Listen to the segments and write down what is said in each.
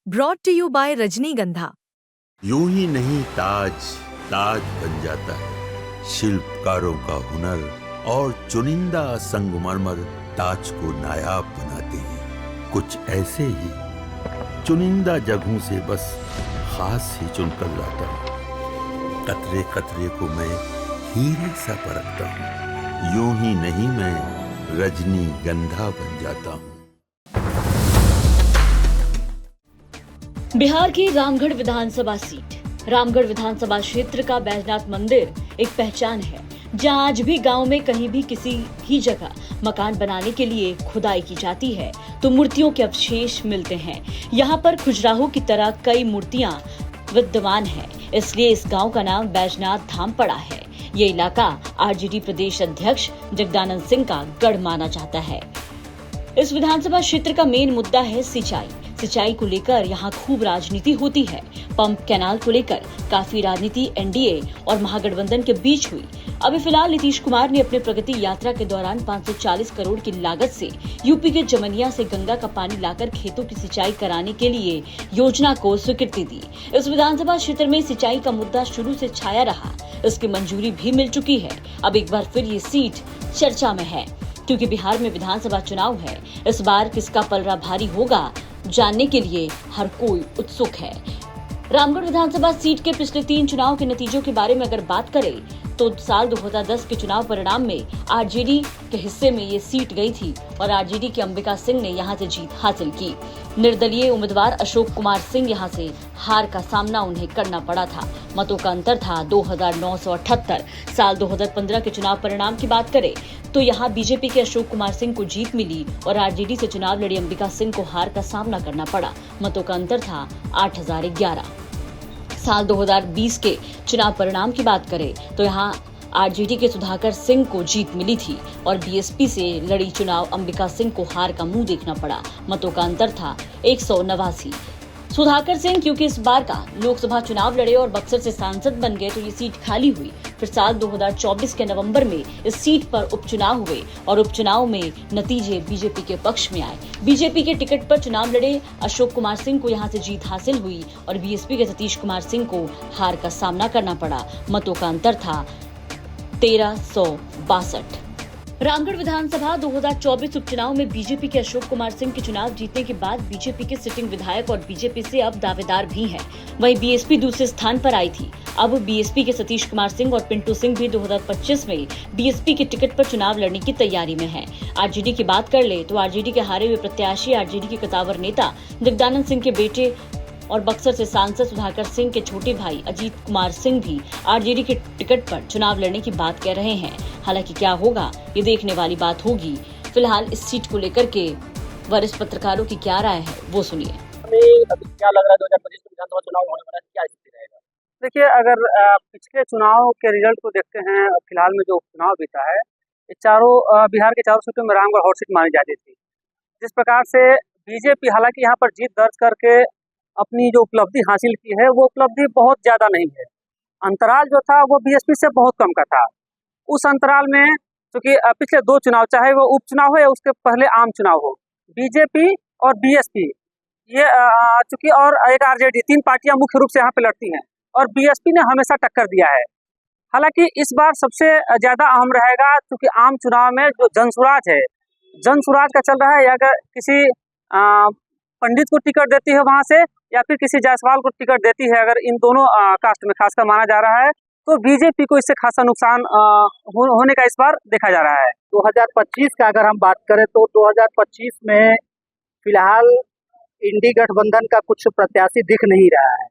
Brought to you bye रजनीगंधा। यूं ही नहीं ताज ताज बन जाता है, शिल्पकारों का हुनर और चुनिंदा संगमरमर ताज को नायाब बनाते हैं। कुछ ऐसे ही चुनिंदा जगहों से बस खास ही चुनकर लाता हूँ। कतरे कतरे को मैं हीरे सा परखता हूँ। यूं ही नहीं मैं रजनीगंधा बन जाता हूँ। बिहार की रामगढ़ विधानसभा सीट। रामगढ़ विधानसभा क्षेत्र का बैजनाथ मंदिर एक पहचान है, जहां आज भी गांव में कहीं भी किसी भी जगह मकान बनाने के लिए खुदाई की जाती है तो मूर्तियों के अवशेष मिलते हैं। यहाँ पर खजुराहो की तरह कई मूर्तियां विद्यमान हैं, इसलिए इस गांव का नाम बैजनाथ धाम पड़ा है। ये इलाका आरजेडी प्रदेश अध्यक्ष जगदानंद सिंह का गढ़ माना जाता है। इस विधानसभा क्षेत्र का मेन मुद्दा है सिंचाई। सिंचाई को लेकर यहाँ खूब राजनीति होती है। पंप कैनाल को लेकर काफी राजनीति एनडीए और महागठबंधन के बीच हुई। अभी फिलहाल नीतीश कुमार ने अपने प्रगति यात्रा के दौरान 540 करोड़ की लागत से यूपी के जमनिया से गंगा का पानी लाकर खेतों की सिंचाई कराने के लिए योजना को स्वीकृति दी। इस विधानसभा क्षेत्र में सिंचाई का मुद्दा शुरू से छाया रहा, इसकी मंजूरी भी मिल चुकी है। अब एक बार फिर ये सीट चर्चा में है, क्योंकि बिहार में विधानसभा चुनाव है। इस बार किसका पलड़ा भारी होगा, जानने के लिए हर कोई उत्सुक है। रामगढ़ विधानसभा सीट के पिछले 3 चुनाव के नतीजों के बारे में अगर बात करें तो साल 2010 के चुनाव परिणाम में आरजेडी के हिस्से में ये सीट गई थी और आरजेडी के अंबिका सिंह ने यहां से जीत हासिल की। निर्दलीय उम्मीदवार अशोक कुमार सिंह यहां से हार का सामना उन्हें करना पड़ा था। मतों का अंतर था 2978। साल 2015 के चुनाव परिणाम की बात करें तो यहाँ बीजेपी के अशोक कुमार सिंह को जीत मिली और आरजेडी से चुनाव लड़ी अंबिका सिंह को हार का सामना करना पड़ा। मतों का अंतर था 8011। साल 2020 के चुनाव परिणाम की बात करें तो यहाँ आरजेडी के सुधाकर सिंह को जीत मिली थी और बीएसपी से लड़ी चुनाव अंबिका सिंह को हार का मुंह देखना पड़ा। मतों का अंतर था 189। सुधाकर सिंह क्योंकि इस बार का लोकसभा चुनाव लड़े और बक्सर से सांसद बन गए तो ये सीट खाली हुई। फिर साल 2024 के नवंबर में इस सीट पर उपचुनाव हुए और उपचुनाव में नतीजे बीजेपी के पक्ष में आए। बीजेपी के टिकट पर चुनाव लड़े अशोक कुमार सिंह को यहां से जीत हासिल हुई और बीएसपी के सतीश कुमार सिंह को हार का सामना करना पड़ा। मतों का अंतर था 1362। रामगढ़ विधानसभा 2024 उपचुनाव में बीजेपी के अशोक कुमार सिंह के चुनाव जीतने के बाद बीजेपी के सिटिंग विधायक और बीजेपी से अब दावेदार भी हैं। वहीं बीएसपी दूसरे स्थान पर आई थी। अब बीएसपी के सतीश कुमार सिंह और पिंटू सिंह भी 2025 में बीएसपी के टिकट पर चुनाव लड़ने की तैयारी में हैं। आरजेडी की बात कर ले तो आरजेडी के हारे हुए प्रत्याशी आरजेडी के कतावर नेता जगदानंद सिंह के बेटे और बक्सर से सांसद सुधाकर सिंह के छोटे भाई अजीत कुमार सिंह भी आरजेडी के टिकट पर चुनाव लड़ने की बात कह रहे हैं। हालांकि क्या होगा ये देखने वाली बात होगी। फिलहाल इस सीट को लेकर के वरिष्ठ पत्रकारों की क्या राय है वो सुनिए। क्या लग रहा है 2025 विधानसभा चुनाव होने वाला है, क्या स्थिति रहेगा? देखिए, अगर पिछले चुनाव के रिजल्ट को देखते हैं, फिलहाल में जो उपचुनाव बीता है, ये बिहार के चारों सीटों में रामगढ़ हॉट सीट मानी जाती थी। जिस प्रकार से बीजेपी हालांकि यहाँ पर जीत दर्ज करके अपनी जो उपलब्धि हासिल की है वो उपलब्धि बहुत ज्यादा नहीं है। अंतराल जो था वो बीएसपी से बहुत कम का था। उस अंतराल में क्योंकि पिछले 2 चुनाव, चाहे वो उपचुनाव हो या उसके पहले आम चुनाव हो, बीजेपी और बीएसपी ये चूंकि और एक आरजेडी, 3 पार्टियां मुख्य रूप से यहाँ पे लड़ती हैं और बीएसपी ने हमेशा टक्कर दिया है। हालांकि इस बार सबसे ज्यादा अहम रहेगा क्योंकि आम चुनाव में जो जनसुराज है, जनसुराज का चल रहा है। अगर किसी पंडित को टिकट देती है वहां से या फिर किसी जायसवाल को टिकट देती है, अगर इन दोनों कास्ट में खासकर माना जा रहा है, तो बीजेपी को इससे खासा नुकसान होने का इस बार देखा जा रहा है। 2025 का अगर हम बात करें तो 2025 में फिलहाल इंडी गठबंधन का कुछ प्रत्याशी दिख नहीं रहा है।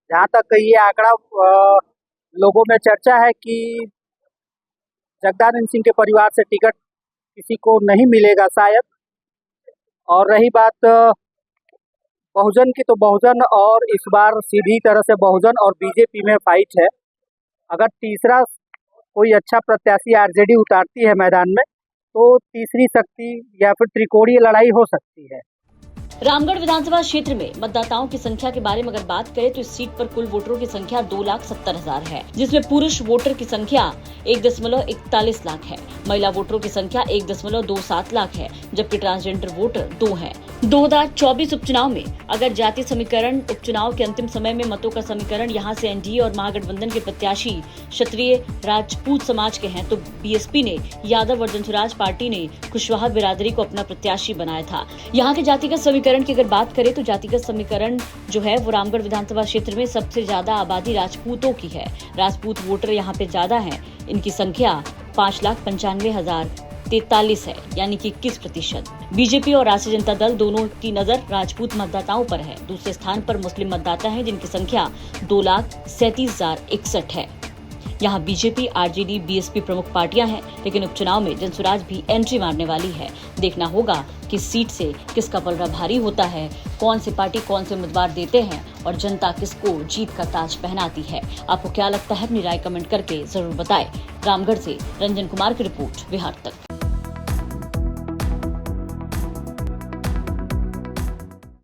जहाँ तक ये आंकड़ा लोगों में चर्चा है कि जगदानंद सिंह के परिवार से टिकट किसी को नहीं मिलेगा शायद। और रही बात बहुजन की, तो बहुजन और इस बार सीधी तरह से बहुजन और बीजेपी में फाइट है। अगर तीसरा कोई अच्छा प्रत्याशी आरजेडी उतारती है मैदान में तो तीसरी शक्ति या फिर त्रिकोणीय लड़ाई हो सकती है। रामगढ़ विधानसभा क्षेत्र में मतदाताओं की संख्या के बारे में अगर बात करें तो इस सीट पर कुल वोटरों की संख्या 2,70,000 है, जिसमें पुरुष वोटर की संख्या 1.41 लाख है, महिला वोटरों की संख्या 1.27 लाख है, जबकि ट्रांसजेंडर वोटर 2 हैं। 2024 उपचुनाव में अगर जाति समीकरण उपचुनाव के अंतिम समय में मतों का समीकरण यहां से एनडीए और महागठबंधन के प्रत्याशी क्षत्रिय राजपूत समाज के हैं, तो बीएसपी ने यादव और जनसुराज पार्टी ने कुशवाहा बिरादरी को अपना प्रत्याशी बनाया था। यहाँ के जातिगत समीकरण की अगर बात करें तो जातिगत समीकरण जो है वो रामगढ़ विधानसभा क्षेत्र में सबसे ज्यादा आबादी राजपूतों की है। राजपूत वोटर यहाँ पे ज्यादा हैं, इनकी संख्या 5,95,043 है, यानी कि 21%। बीजेपी और राष्ट्रीय जनता दल दोनों की नजर राजपूत मतदाताओं पर है। दूसरे स्थान पर मुस्लिम मतदाता हैं, जिनकी संख्या 2,37,061 है। यहाँ बीजेपी, आरजेडी, बीएसपी प्रमुख पार्टियां हैं, लेकिन उपचुनाव में जनसुराज भी एंट्री मारने वाली है। देखना होगा कि सीट से किसका पलड़ा भारी होता है, कौन सी पार्टी कौन से उम्मीदवार देते हैं और जनता किसको जीत का ताज पहनाती है। आपको क्या लगता है, अपनी राय कमेंट करके जरूर बताएं। रामगढ़ से रंजन कुमार की रिपोर्ट, बिहार तक।